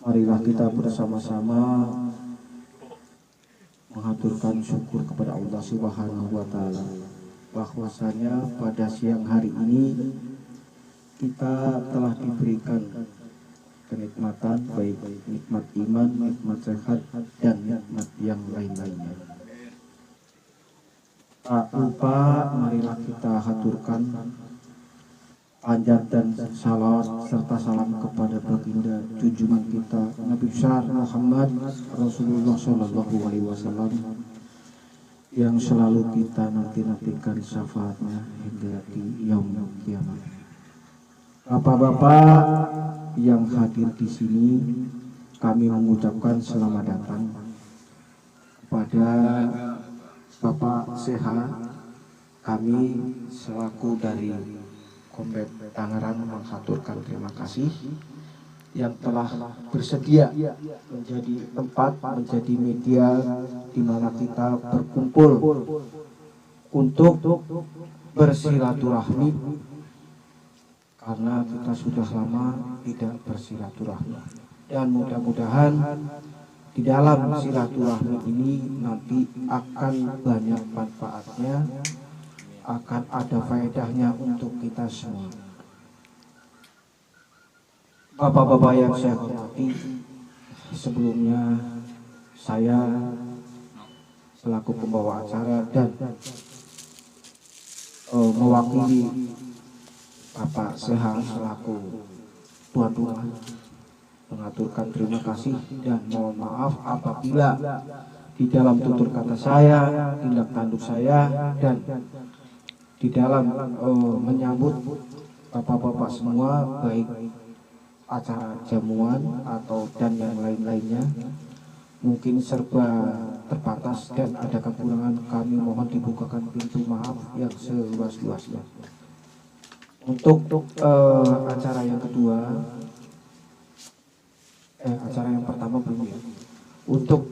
Marilah kita bersama-sama mengaturkan syukur kepada Allah Subhanahu wa Ta'ala, bahwasanya pada siang hari ini kita telah diberikan kenikmatan, baik nikmat iman, nikmat sehat, dan nikmat yang lain-lainnya. Tak lupa marilah kita haturkan panjat dan salawat serta salam kepada baginda junjungan kita Nabi besar Muhammad Rasulullah Shallallahu Alaihi Wasallam yang selalu kita nanti-nantikan syafaatnya hingga di yaumul kiamat. Bapak-bapak yang hadir di sini, kami mengucapkan selamat datang kepada Bapak Seha. Kami selaku dari Komplek Tangerang menghaturkan terima kasih yang telah bersedia menjadi tempat, menjadi media di mana kita berkumpul untuk bersilaturahmi, karena kita sudah lama tidak bersilaturahmi, dan mudah-mudahan di dalam silaturahmi ini nanti akan banyak manfaatnya, akan ada faedahnya untuk kita semua. Bapak-bapak yang saya hormati, sebelumnya saya selaku pembawa acara dan mewakili Bapak Seha selaku tuan rumah mengaturkan terima kasih dan mohon maaf apabila di dalam tutur kata saya, tindak tanduk saya, dan di dalam menyambut bapak-bapak semua, baik acara jamuan atau dan yang lain-lainnya, mungkin serba terbatas dan ada kekurangan, kami mohon dibukakan pintu maaf yang seluas-luasnya. Untuk acara yang kedua, acara yang pertama belum ya. Untuk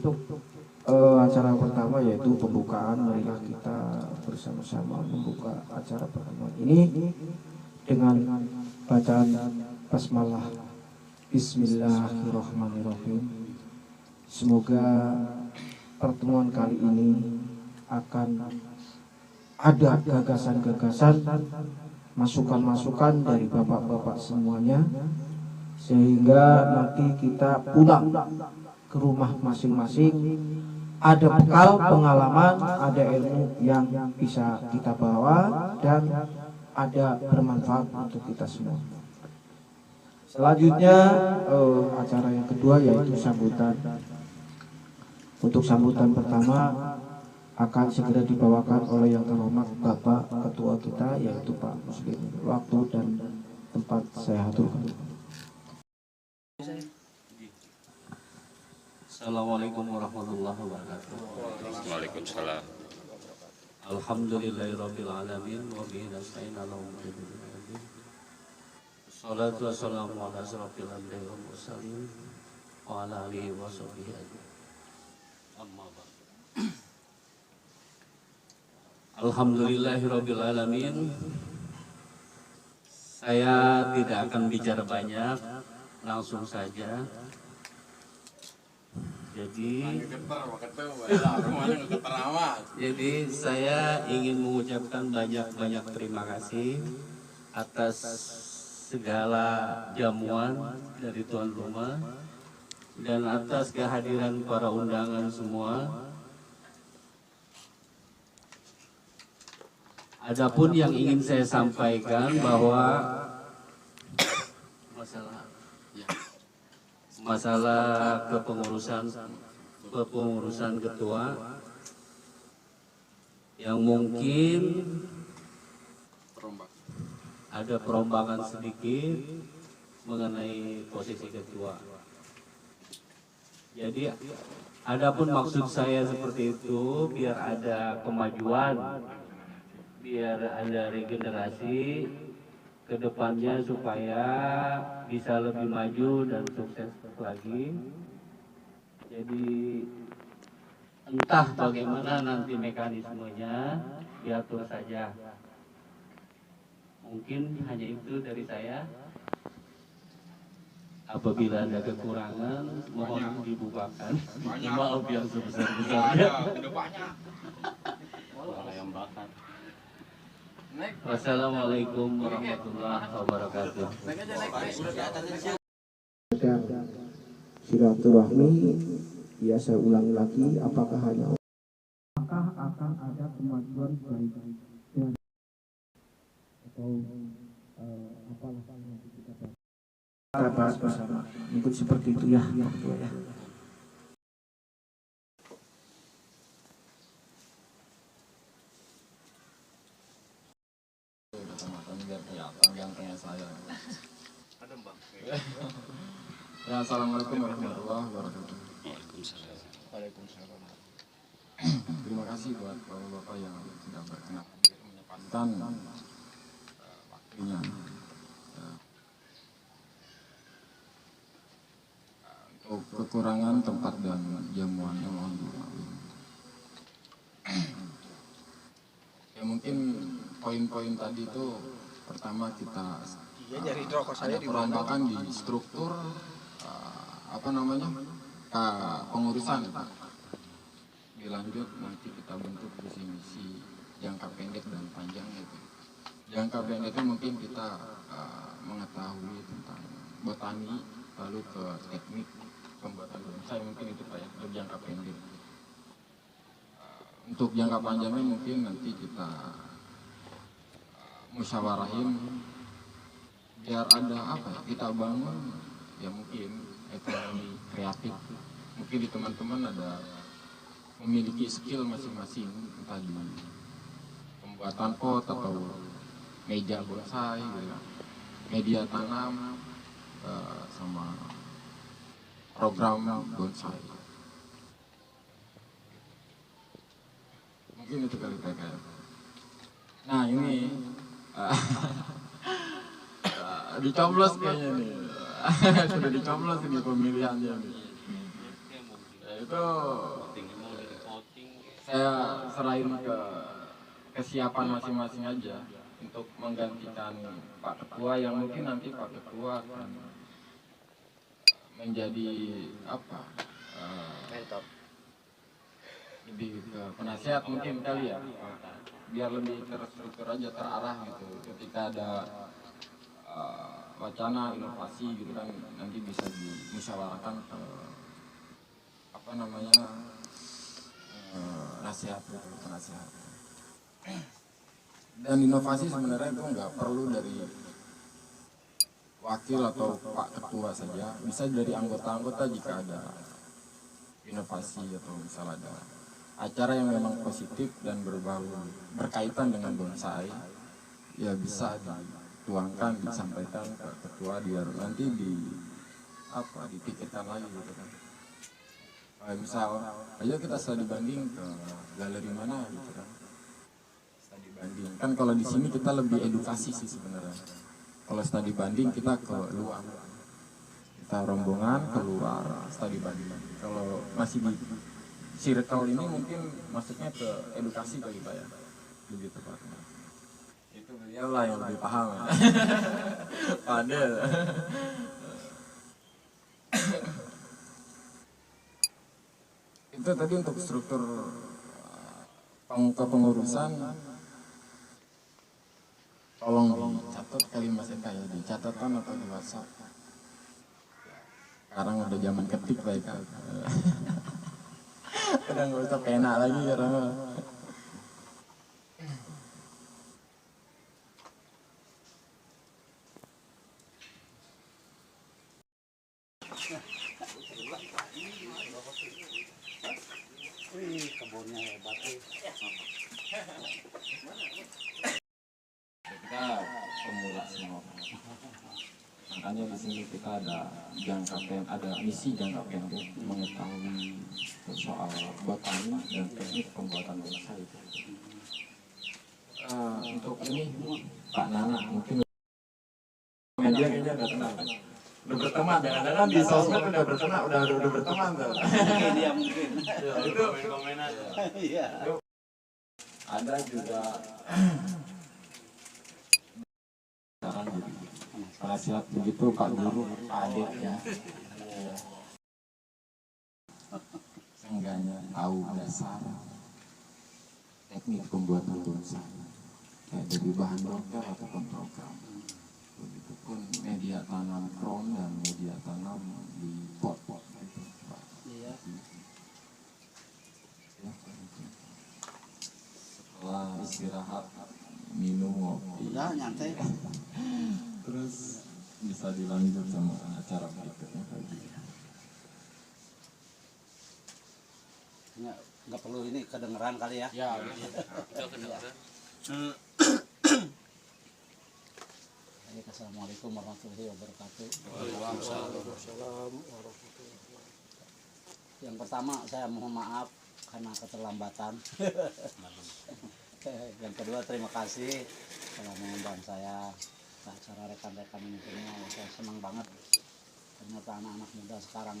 acara pertama yaitu pembukaan, marilah kita bersama-sama membuka acara pertemuan ini dengan bacaan basmalah. Bismillahirrahmanirrahim. Semoga pertemuan kali ini akan ada gagasan-gagasan, masukan-masukan dari bapak-bapak semuanya, sehingga nanti kita pulang ke rumah masing-masing ada bekal pengalaman, ada ilmu yang bisa kita bawa dan ada bermanfaat untuk kita semua. Selanjutnya acara yang kedua yaitu sambutan. Untuk sambutan pertama akan segera dibawakan oleh yang terhormat Bapak Ketua kita yaitu Pak Muslim. Waktu dan tempat saya aturkan. Assalamualaikum warahmatullahi wabarakatuh. Waalaikumsalam. Alhamdulillahirabbil alamin wa bihi nasta'in 'ala umuri dunya. Shalatu wassalamu ala asyrofil anbiya'i wal mursalin wa ala alihi wa sahbihi ajmain. Amma ba'd. Alhamdulillahirabbil alamin. Saya tidak akan bicara banyak, langsung saja. Jadi saya ingin mengucapkan banyak-banyak terima kasih atas segala jamuan dari tuan rumah dan atas kehadiran para undangan semua. Adapun yang ingin saya sampaikan bahwa masalah kepengurusan ketua yang mungkin ada perombakan sedikit mengenai posisi ketua. Jadi adapun maksud saya seperti itu biar ada kemajuan, biar ada regenerasi ke depannya supaya bisa lebih maju dan sukses lagi. Jadi entah bagaimana nanti mekanismenya, diatur saja. Mungkin hanya itu dari saya. Apabila ada kekurangan, mohon dibukakan. Maaf yang sebesar-besarnya. Wassalamualaikum warahmatullahi wabarakatuh. Dan silaturahmi, ya saya ulangi lagi, apakah akan ada kemajuan baik dan atau apalah nanti kita bahas bersama. Mungkin seperti itu ya, Pak Ketua ya. Ya, assalamualaikum warahmatullahi wabarakatuh. Waalaikumsalam. Terima kasih buat bapak-bapak yang sudah berkenan menyempatkan waktunya untuk kekurangan tempat dan jamuannya mohon dimaklumi. Ya mungkin poin-poin tadi itu pertama kita ada perombakan di struktur pengurusan. Dilanjut nanti kita bentuk visi misi jangka pendek dan panjang itu. Jangka pendek itu mungkin kita mengetahui tentang botani, lalu ke teknik pembuatan bonsai, mungkin itu Pak ya, untuk jangka pendek. Untuk jangka panjangnya mungkin nanti kita musyawarahin biar ada kita bangun ya mungkin ekonomi kreatif. Mungkin di teman-teman ada memiliki skill masing-masing, entah di pembuatan pot atau meja bonsai, media tanam, sama program bonsai. Mungkin itu kali Pak. Nah ini dicoblos kayaknya nih. Sudah dicoblos ini pemilihannya nih. Ya, itu saya serahin ke kesiapan masing-masing aja untuk menggantikan Pak Ketua yang mungkin nanti Pak Ketua akan menjadi mentor, lebih ke penasihat mungkin kali ya, biar lebih terstruktur aja, terarah gitu. Ketika ada wacana inovasi gitu kan nanti bisa dimusyawarahkan ke nasihat gitu, penasihat. Dan inovasi sebenarnya itu nggak perlu dari wakil atau Pak Ketua saja, bisa dari anggota-anggota jika ada inovasi atau misal ada acara yang memang positif dan berkaitan dengan bonsai, ya bisa dituangkan, disampaikan ke ketua biar nanti dipikirkan lagi gitu kan. Misal ayo kita studi banding ke galeri mana gitu kan, studi banding kan. Kalau di sini kita lebih edukasi sih sebenarnya. Kalau studi banding kita ke luar, kita rombongan keluar studi banding. Kalau masih di circle ini mungkin maksudnya ke edukasi kali Pak ya, lebih tepatnya. Itu beliau lah yang lebih paham ya. Padahal itu tadi untuk struktur kepengurusan, tolong dicatat kali Mas Eka ya, di catatan atau di WhatsApp. Sekarang udah zaman ketik Pak Eka. Udah nggak usah pena lagi karena kebunnya hebat. kita pemula semua. Makanya di sini kita ada misi jangka pendek mengetahui soal botani dan teknik pembuatan bonsai. Untuk ini Pak Nana mungkin media kayaknya udah kenal, udah berteman, jangan-jangan di sosmed udah berteman, udah berteman tuh. Mungkin ya mungkin. Ya, itu komen aja. Iya. Ada juga sekarang jadi Nasihat begitu Pak Guru, Pak Adit ya. Seenggaknya tahu dasar teknik pembuatan bonsai. Kayak dari bahan broker ataupun program. Begitupun media tanam crown dan media tanam di pot-pot gitu, Pak. Iya. Ya, setelah istirahat minum kopi. Udah nyantai. Terus bisa dilanjut sama acara berikutnya lagi. Nggak perlu ini kedengeran kali ya. Ya, udah kedengeran. Baik, assalamualaikum warahmatullahi wabarakatuh. Waalaikumsalam. Yang pertama saya mohon maaf karena keterlambatan. Yang kedua terima kasih telah mengundang saya ke acara rekan-rekan ini semua. Saya senang banget ternyata anak-anak muda sekarang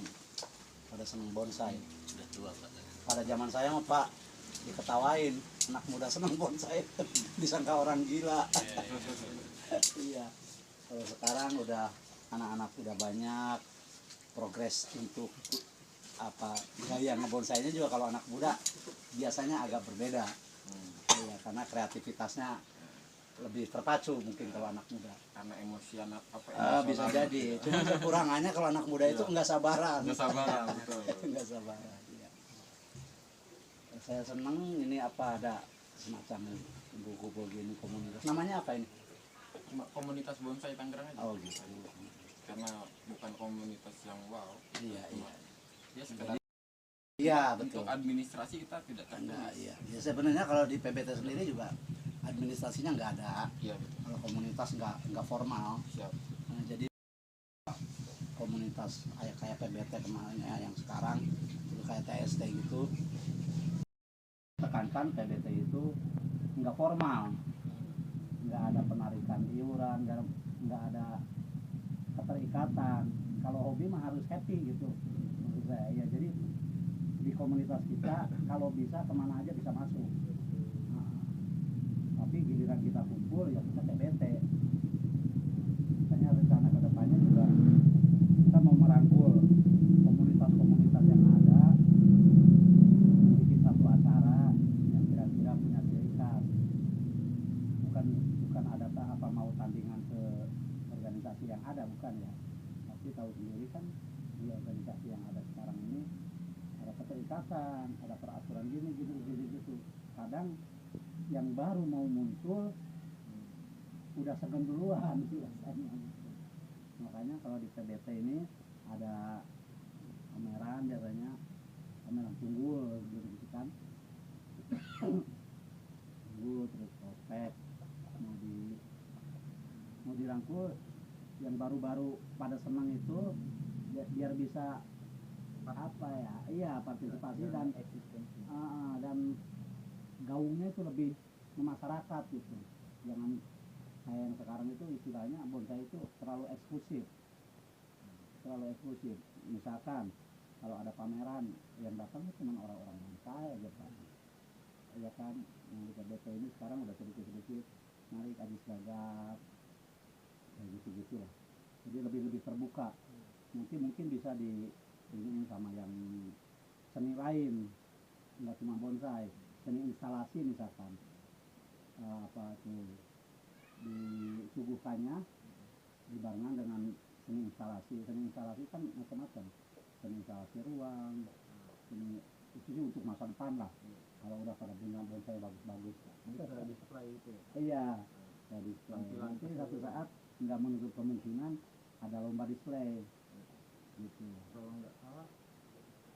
pada senang bonsai. Sudah tua Pak. Pada zaman saya mah Pak diketawain anak muda senang bonsai disangka orang gila. Iya. Kalau sekarang udah anak-anak udah banyak progres untuk apa gaya ngebonsainya juga kalau anak muda biasanya agak berbeda. Iya, karena kreativitasnya lebih terpacu mungkin kalau anak muda. Karena emosional apa Bisa jadi. Cuma kekurangannya kalau anak muda itu nggak sabaran. nggak sabaran betul. Nggak sabaran. Iya. Saya senang ini apa ada semacam kumpul-kumpul gini komunitas. Namanya apa ini? Cuma komunitas bonsai Tangerang aja. Oh gitu. Karena bukan komunitas yang wow. Iya iya. Ya sekedar Iya untuk betul. administrasi kita tidak Nah, tertulis. iya. Ya, sebenarnya kalau di PBT sendiri juga administrasinya nggak ada. Iya betul. Kalau komunitas nggak formal. Siap. Nah, jadi komunitas kayak PBT kemarin ya, yang sekarang itu kayak TST gitu. Tekankan PBT itu nggak formal, nggak ada penarikan iuran, nggak ada keterikatan. Kalau hobi mah harus happy gitu menurut saya. Ya jadi di komunitas kita kalau bisa kemana aja bisa masuk. Nah, tapi giliran kita kumpul ya kita PBT. Makanya rencana kedepannya juga kita mau merangkul komunitas-komunitas yang ada, bikin satu acara yang kira-kira punya ciri khas. Bukan ada apa mau tandingan ke organisasi yang ada, bukan ya. Tapi tahu sendiri kan di organisasi yang ada sekarang ini ada keterikatan, ada peraturan gini gitu. Kadang yang baru mau muncul udah segan duluan biasanya. Makanya kalau di PBT ini ada pameran biasanya, pameran tunggul gitu kan. Tunggul terus prospek mau dirangkul yang baru-baru pada senang itu biar bisa apa ya, iya partisipasi dan gaungnya itu lebih memasyarakat gitu. Jangan kayak yang sekarang itu istilahnya bonsai itu terlalu eksklusif. Misalkan kalau ada pameran yang datang cuma orang-orang bonsai aja Pak. Ya kan, yang di PBT ini sekarang udah sedikit-sedikit narik Ajis Gagap kayak gitu lah. Jadi lebih terbuka. Nanti mungkin bisa di ini sama yang seni lain, nggak cuma bonsai, seni instalasi misalkan apa tuh disuguhkannya dibarengan dengan seni instalasi kan macam-macam, seni instalasi ruang, seni itu sih untuk masa depan lah. Kalau udah pada punya bonsai bagus-bagus, bisa display itu. Iya, display. Nanti satu saat nggak menutup kemungkinan ada lomba display gitu. Kalau nggak salah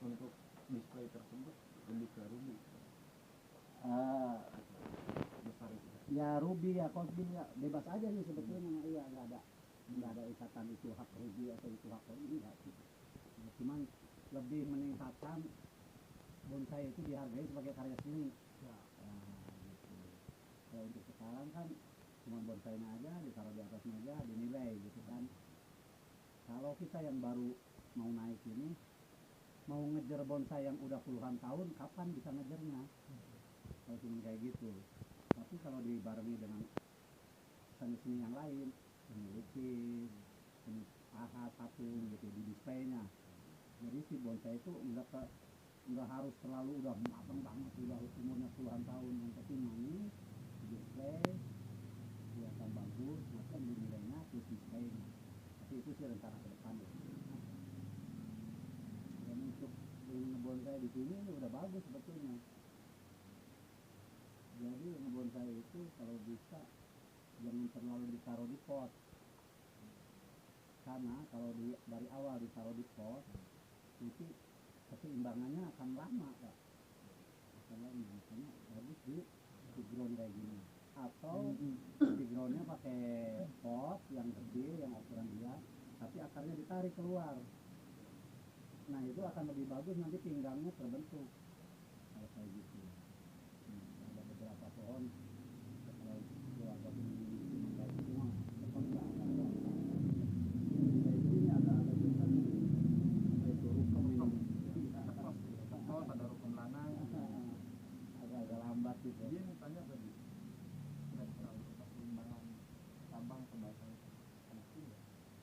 untuk display tersebut lebih ke ruby besar itu. Ya ruby ya kosbi ya bebas aja sih sebetulnya. Iya nggak ada ikatan itu hak ruby atau itu hak ruby enggak gitu. Ya, cuman lebih meningkatkan bonsai itu dihargai sebagai karya seni. Ya. Gitu. Kalau untuk sekarang kan cuma bonsainya aja ditaruh di atas meja dinilai gitu kan. Kalau kita yang baru mau naik ini mau ngejar bonsai yang udah puluhan tahun, kapan bisa ngejarnya? Kalau cuma kayak gitu. Tapi kalau dibarengi dengan seni-seni yang lain, melukis, seni pahat, patung gitu di displaynya. Jadi si bonsai itu nggak harus terlalu udah matang banget, udah umurnya puluhan tahun, yang penting manis, di display kelihatan bagus, maka nilainya plus displaynya. Tapi itu sih rencana ke depan ya. Dan untuk ngebonsai di sini ini udah bagus sebetulnya. Jadi ngebonsai itu kalau bisa jangan terlalu ditaruh di pot, karena kalau dari awal ditaruh di pot nanti keseimbangannya akan lama Pak, akan lama. Makanya bagus di ground kayak gini, atau di groundnya pakai pot yang gede yang ukuran dia, tapi akarnya ditarik keluar. Nah itu akan lebih bagus, nanti pinggangnya terbentuk kalau kayak gitu. Ada beberapa pohon kalau keluarga punya kayak semua tetap ada. Ini ada juga itu rukem ini. Tos ada rukum lanang. Agak lambat gitu. Dia tanya tadi tidak terlalu keseimbangan tambang sebagai penting ya.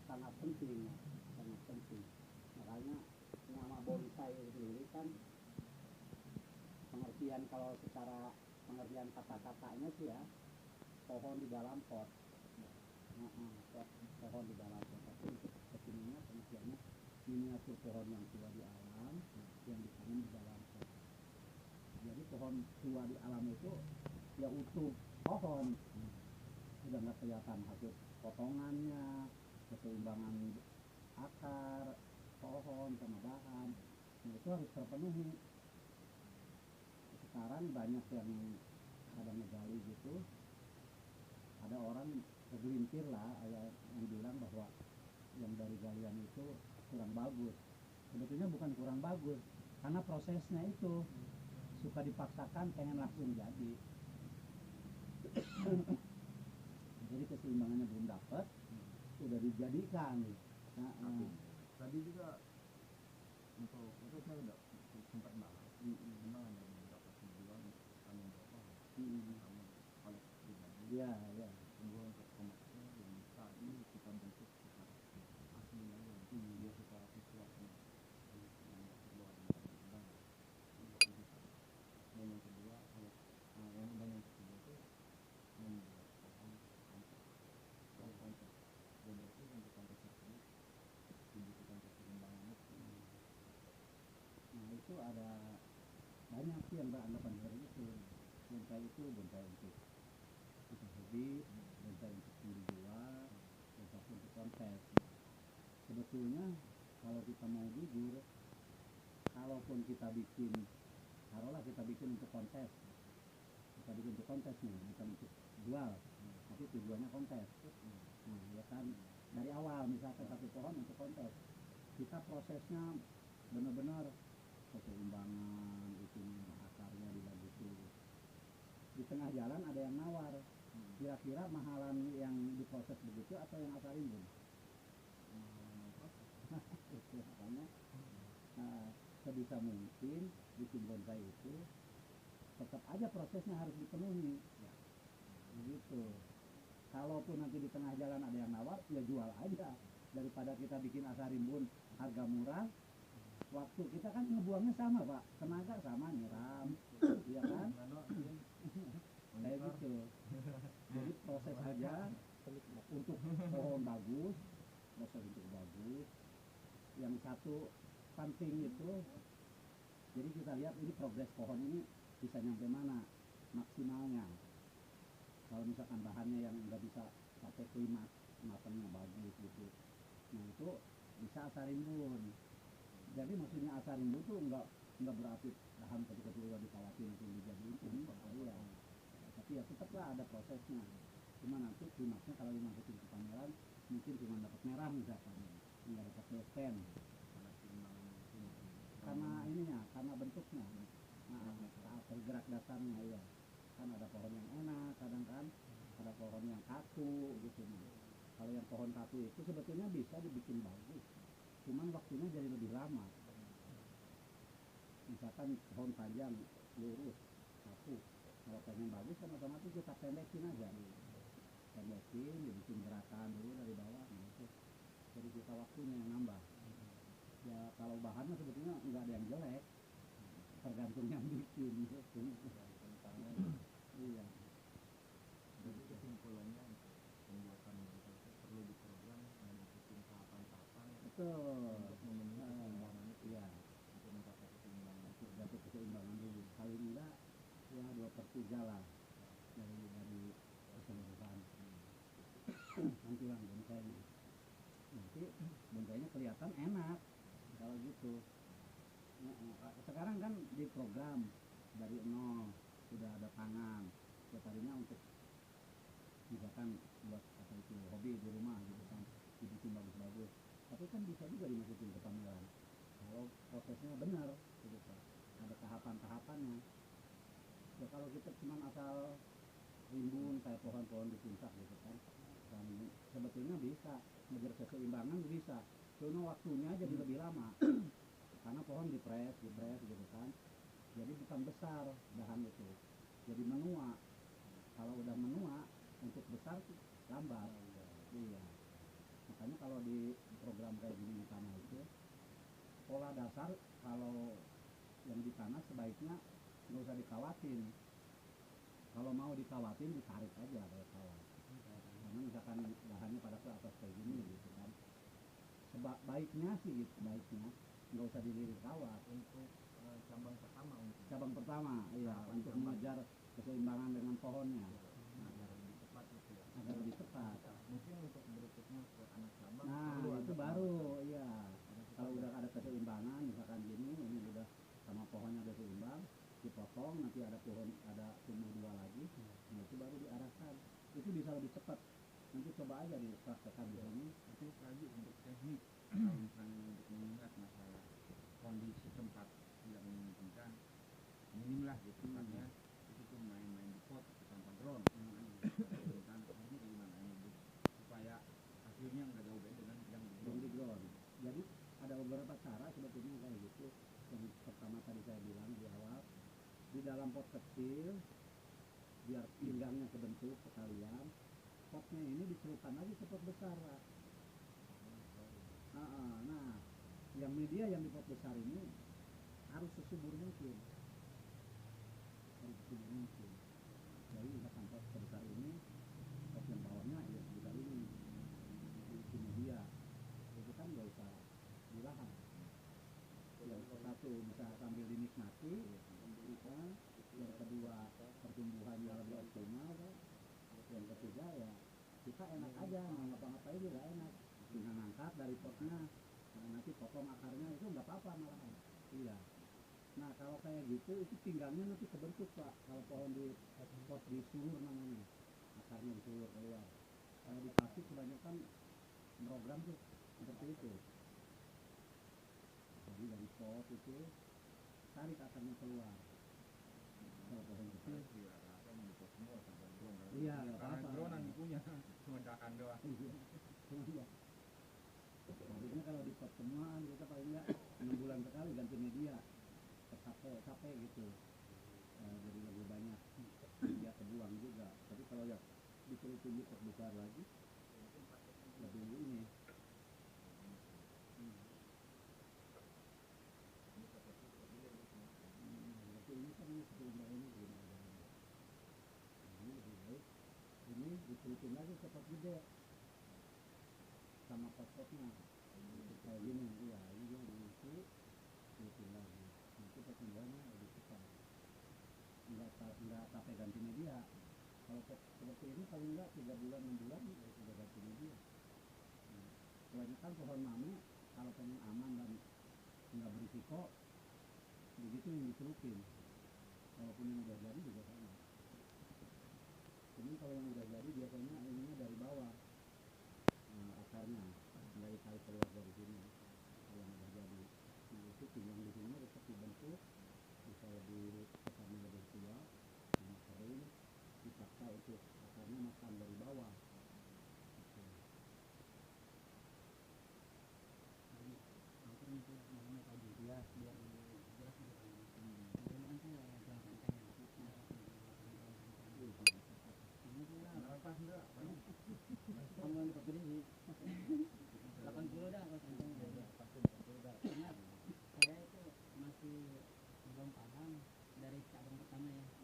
Sangat penting, sangat penting. Makanya nama bonsai sendiri kan pengertian, kalau secara pengertian kata-katanya sih ya, pohon di dalam pot. Pohon di dalam pot. Tapi untuk kesininya pengertiannya miniatur pohon yang tua di alam yang ditanam di dalam pot. Jadi pohon tua di alam itu ya utuh pohon, udah nggak kelihatan hasil potongannya, keseimbangan akar pohon sama bahan. Nah, itu harus terpenuhi. Sekarang banyak yang ada ngegali gitu, ada orang segelintir lah yang bilang bahwa yang dari galian itu kurang bagus. Sebetulnya bukan kurang bagus, karena prosesnya itu suka dipaksakan pengen langsung jadi. Jadi keseimbangannya belum dapat, udah dijadikan. Tadi juga untuk itu saya udah sempat bahas. Memang ada beberapa tujuan kami bawa kami koleksi pribadi. Iya, iya. Sebuah untuk komersial yang bisa ini kita bentuk secara aslinya dia secara visual yang kedua dan yang kedua kalau yang ketiga itu membuat konsep jadi itu untuk konsep tersebut dibutuhkan keseimbangan itu. Nah itu ada banyak sih yang beranggapan seperti itu. Bonsai itu bonsai untuk hobi, bonsai untuk dijual, bonsai untuk kontes. Sebetulnya kalau kita mau jujur, kalaupun kita bikin, taruhlah kita bikin untuk kontes, kita bikin untuk kontes nih, bukan untuk jual, tapi tujuannya kontes. Nah ya kan dari awal misalkan satu pohon untuk kontes, kita prosesnya benar-benar keseimbangan itu, akarnya dibagusin. Di tengah jalan ada yang nawar, kira-kira mahalan yang diproses begitu atau yang asal rimbun? Itu makanya sebisa mungkin bikin bonsai itu tetap aja prosesnya harus dipenuhi ya. Begitu. Kalaupun nanti di tengah jalan ada yang nawar, ya jual aja, daripada kita bikin asal rimbun harga murah. Waktu kita kan ngebuangnya sama Pak, tenaga sama, nyiram, iya kan? Kayak gitu. Jadi proses aja untuk pohon bagus, proses untuk bagus. Yang satu penting itu, jadi kita lihat ini progres pohon ini bisa nyampe mana maksimalnya. Kalau misalkan bahannya yang nggak bisa sampai klimaks, matangnya bagus gitu, nah itu bisa asal rimbun. Jadi maksudnya asal rimbun tuh nggak berarti bahan ketika udah dikalatin langsung dijadiin iya. Tapi ya tetaplah ada prosesnya. Cuma nanti klimaksnya kalau dimasukin ke pameran mungkin cuma dapat merah misalkan, nggak dapat besen. Karena ininya, karena bentuknya, saat bergerak dasarnya ya. Kan ada pohon yang enak, kadang kan ada pohon yang kaku gitu. Kalau yang pohon kaku itu sebetulnya bisa dibikin bagus, cuman waktunya jadi lebih lama. Misalkan pohon panjang lurus kaku, kalau pengen bagus kan otomatis kita pendekin aja. pendekin, dibikin gerakan dulu dari bawah gitu. Jadi kita waktunya yang nambah. Ya kalau bahannya sebetulnya nggak ada yang jelek, tergantung yang bikin gitu. Iya. Jadi kesimpulannya pembuatan berita itu perlu diprogram dan ikutin tahapan-tahapan Betul. untuk memenuhi keseimbangan itu, Iya. untuk mencapai keseimbangan. Untuk dapat keseimbangan dulu. Paling enggak ya 2/3 lah dari keseluruhan. Nanti bang bonsainya. Nanti bonsainya kelihatan enak kalau gitu. Sekarang kan di program dari nol sudah ada tangan. Setiap harinya untuk misalkan buat apa itu hobi di rumah gitu kan, dibikin bagus-bagus. Tapi kan bisa juga dimasukin ke pameran kalau prosesnya benar gitu kan. Ada tahapan-tahapannya. Ya kalau kita cuma asal rimbun kayak pohon-pohon di puncak gitu kan, dan sebetulnya bisa mengejar keseimbangan bisa, cuma waktunya jadi lebih lama karena pohon dipres gitu kan, jadi bukan besar dahan itu, jadi menua. Kalau udah menua untuk besar lambat. Iya, makanya kalau di program kayak gini di tanah itu pola dasar kalau yang di tanah sebaiknya nggak usah dikawatin. Kalau mau dikawatin ditarik aja kayak kawat. Karena misalkan dahannya pada ke atas kayak gini gitu kan. Baiknya sih gitu, baiknya nggak usah dilirik kawat. Untuk cabang pertama mungkin Cabang pertama, iya, untuk mengejar keseimbangan dengan pohonnya agar lebih cepat itu ya. agar lebih cepat. Mungkin untuk berikutnya ke anak cabang Nah perlu itu ada baru, iya. Kalau udah ada keseimbangan, misalkan gini, ini udah sama pohonnya udah seimbang, dipotong, nanti ada pohon, ada tumbuh dua lagi, nah itu baru diarahkan. Itu bisa lebih cepat. Nanti coba aja dipraktekkan di sini. Tapi lagi untuk teknik kalau misalnya untuk mengingat masalah kondisi tempat tidak memungkinkan, minim lah gitu tempatnya, itu tuh main-main di pot atau tanpa drone. Tentang ini gimana ini Bu? Supaya hasilnya nggak jauh beda dengan yang di Yang drone. di ground. Jadi ada beberapa cara sebetulnya kayak gitu. Yang pertama tadi saya bilang di awal, di dalam pot kecil biar pinggangnya kebentuk sekalian, potnya ini dicelupkan lagi ke pot besar Pak. Nah yang media yang di pot besar ini harus sesubur mungkin, jadi misalkan pot sebesar ini, pot yang bawahnya ya sebesar ini, diisi media itu kan nggak usah di lahan. Yang satu bisa sambil dinikmati, yang kedua pertumbuhannya lebih optimal kan? Yang ketiga ya kita enak aja, mau ngapa-ngapain juga enak, tinggal ngangkat dari potnya, nah, nanti potong akarnya itu nggak apa-apa malahan. Iya. Nah kalau kayak gitu itu pinggangnya nanti kebentuk Pak, kalau pohon di pot disulur namanya, akarnya disulur keluar. Kalau di plastik kebanyakan program tuh seperti itu. Jadi dari pot itu tarik akarnya keluar. Kalau pohon kecil Semua tanpa drone. iya nggak Karena apa-apa. drone yang punya cuma dahan doang. Iya. Harusnya kalau di pot semuaan kita paling nggak 6 bulan sekali ganti media, capek gitu. Jadi lebih banyak media kebuang juga. Tapi kalau ya dicelupin di pot besar lagi lebih ini. Tapi ini kan sebenarnya ini belum ada. Ini lebih baik. Ini dicelupin lagi ke pot gede sama pot-potnya kayak gini, iya ini dia diisi diisi lagi, nanti pertumbuhannya lebih cepat, nggak sampai ganti media. Kalau pot seperti ini paling nggak 3 bulan 6 bulan ya sudah ganti media. Kebanyakan pohon mame kalau pengen aman dan nggak berisiko begitu yang dicelupin, walaupun yang udah jadi juga sama. Jadi kalau yang udah jadi biasanya ininya dari bawah, akarnya nggak ditarik keluar dari sini. Kalau yang udah jadi, nah itu pinggang di sini tetap dibentuk, bisa lebih akarnya lebih kuat, yang kering dipaksa untuk akarnya makan dari bawah. Gitu. Ya, biar jelas gitu kan. Bagaimana sih yang jangka panjangnya? Ini Apa enggak? dari cabang pertama ya.